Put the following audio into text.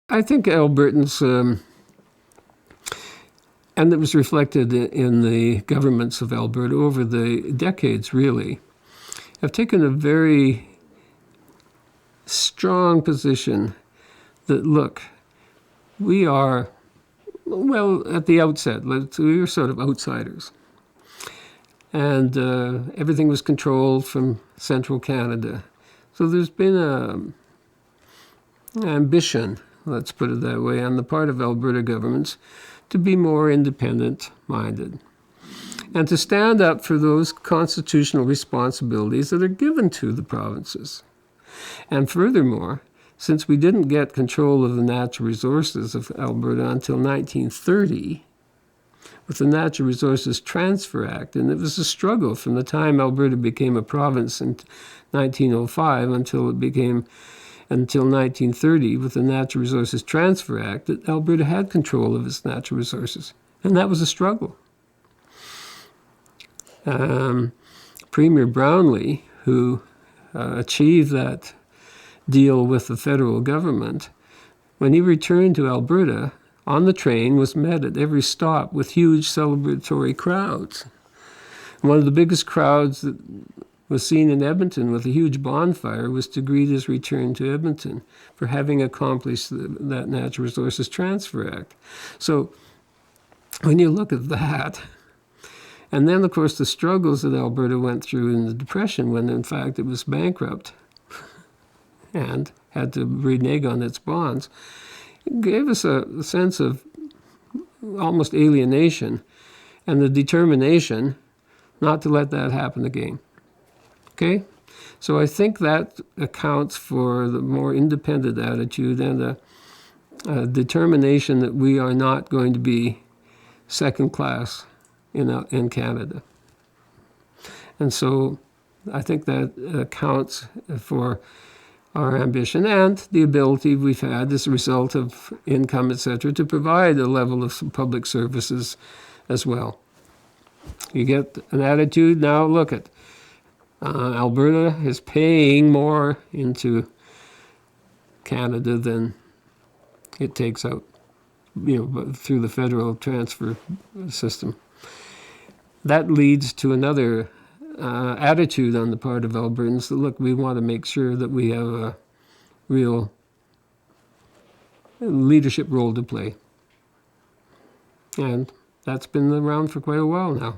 I think Albertans, and it was reflected in the governments of Alberta over the decades, really, have taken a very strong position that, look, we are, well, at the outset, we were sort of outsiders. And everything was controlled from central Canada. So there's been an ambition, let's put it that way, on the part of Alberta governments to be more independent-minded and to stand up for those constitutional responsibilities that are given to the provinces. And furthermore, since we didn't get control of the natural resources of Alberta until 1930, with the Natural Resources Transfer Act, and it was a struggle from the time Alberta became a province in 1905 until 1930, with the Natural Resources Transfer Act, that Alberta had control of its natural resources. And that was a struggle. Premier Brownlee, who achieved that deal with the federal government, when he returned to Alberta, on the train was met at every stop with huge celebratory crowds. One of the biggest crowds that was seen in Edmonton with a huge bonfire was to greet his return to Edmonton for having accomplished that Natural Resources Transfer Act. So when you look at that, and then, of course, the struggles that Alberta went through in the Depression when, in fact, it was bankrupt and had to renege on its bonds, gave us a sense of almost alienation and the determination not to let that happen again. Okay? So I think that accounts for the more independent attitude and a determination that we are not going to be second class in Canada. And so I think that accounts for our ambition and the ability we've had as a result of income, etc., to provide a level of public services as well. You get an attitude, now look at Alberta is paying more into Canada than it takes out, through the federal transfer system. That leads to another attitude on the part of Albertans that, look, we want to make sure that we have a real leadership role to play. And that's been around for quite a while now.